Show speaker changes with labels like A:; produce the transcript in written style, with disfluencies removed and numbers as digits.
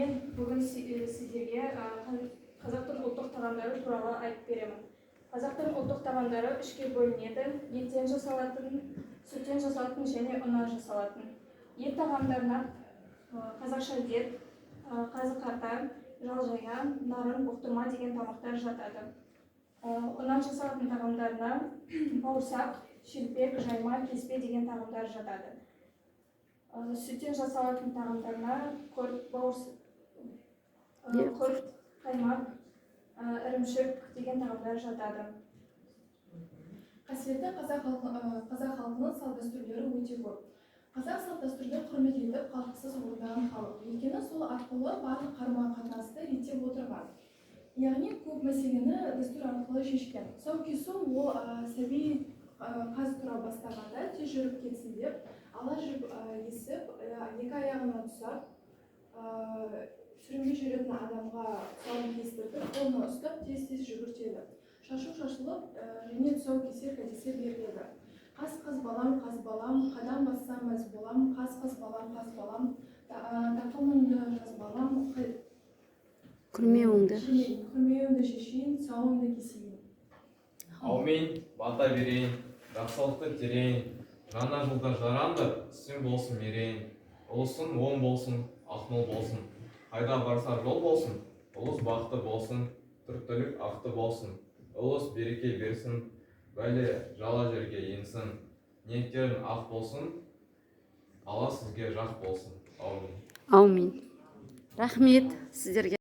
A: Мен бүгін сіздерге қазақтың ұлттық тағамдары туралы айтып беремін. Қазақтың ұлттық тағамдары үшке бөлінеді: еттен жасалатын, сүттен жасалатын және ұннан жасалатын. Ет тағамдарына қазақша ет, қазы-қарта, жал-жая, нарын, бұқтырма деген тамақтар жатады. Ұннан жасалатын тағамдарына бауырсақ, шелпек, жайма, кеспе деген тағамдар жатады. Сүттен жасалатын тағамдарына құрт, қаймақ, ірімшік деген тағамдар жатады.
B: Қасиетті қазақ халқының салт-дәстүрлері өте көп. Қазақ салт-дәстүрді құрмет етіп, қалтқысыз орындаған халық. Өйткені сол арқылы барлық қарым-қатынасты реттеп отырған. Яғни көп мәселені дәстүр арқылы шешкен. Тұсаукесу ол сәби қаз тұра бастағанда тез жүріп кетсін деп, ала жүріп есіп, екі аяғына тұсап, сүрінбей жүретін адамға тұсауын кестіріп, қолына ұстап тез-тез жүгіртеді. Шашу шашылып, және тұсау кесер кәдесі беріледі. Қас балам, қадам бассам мәз болам, қас балам, тақымыңды жаз балам,
C: күрмеуіңді
B: шешейін, тұсауыңды кесейін.
D: Аумин, бата берейін, жақсылықты терейін, жаңа жылда жаранды, ісің болсын мерейін. Ұлысың оң болсын, ақмол болсын, қайда барса жол болсын, ұлыс бақты болсын, түріктілік ақты болсын. Ұлыс береке берсін, бәле жала жерге енсін, ниеттерің ақ болсын, Алла сізге жақ болсын. Аумин.
C: Аумин. Рахмет сіздерге.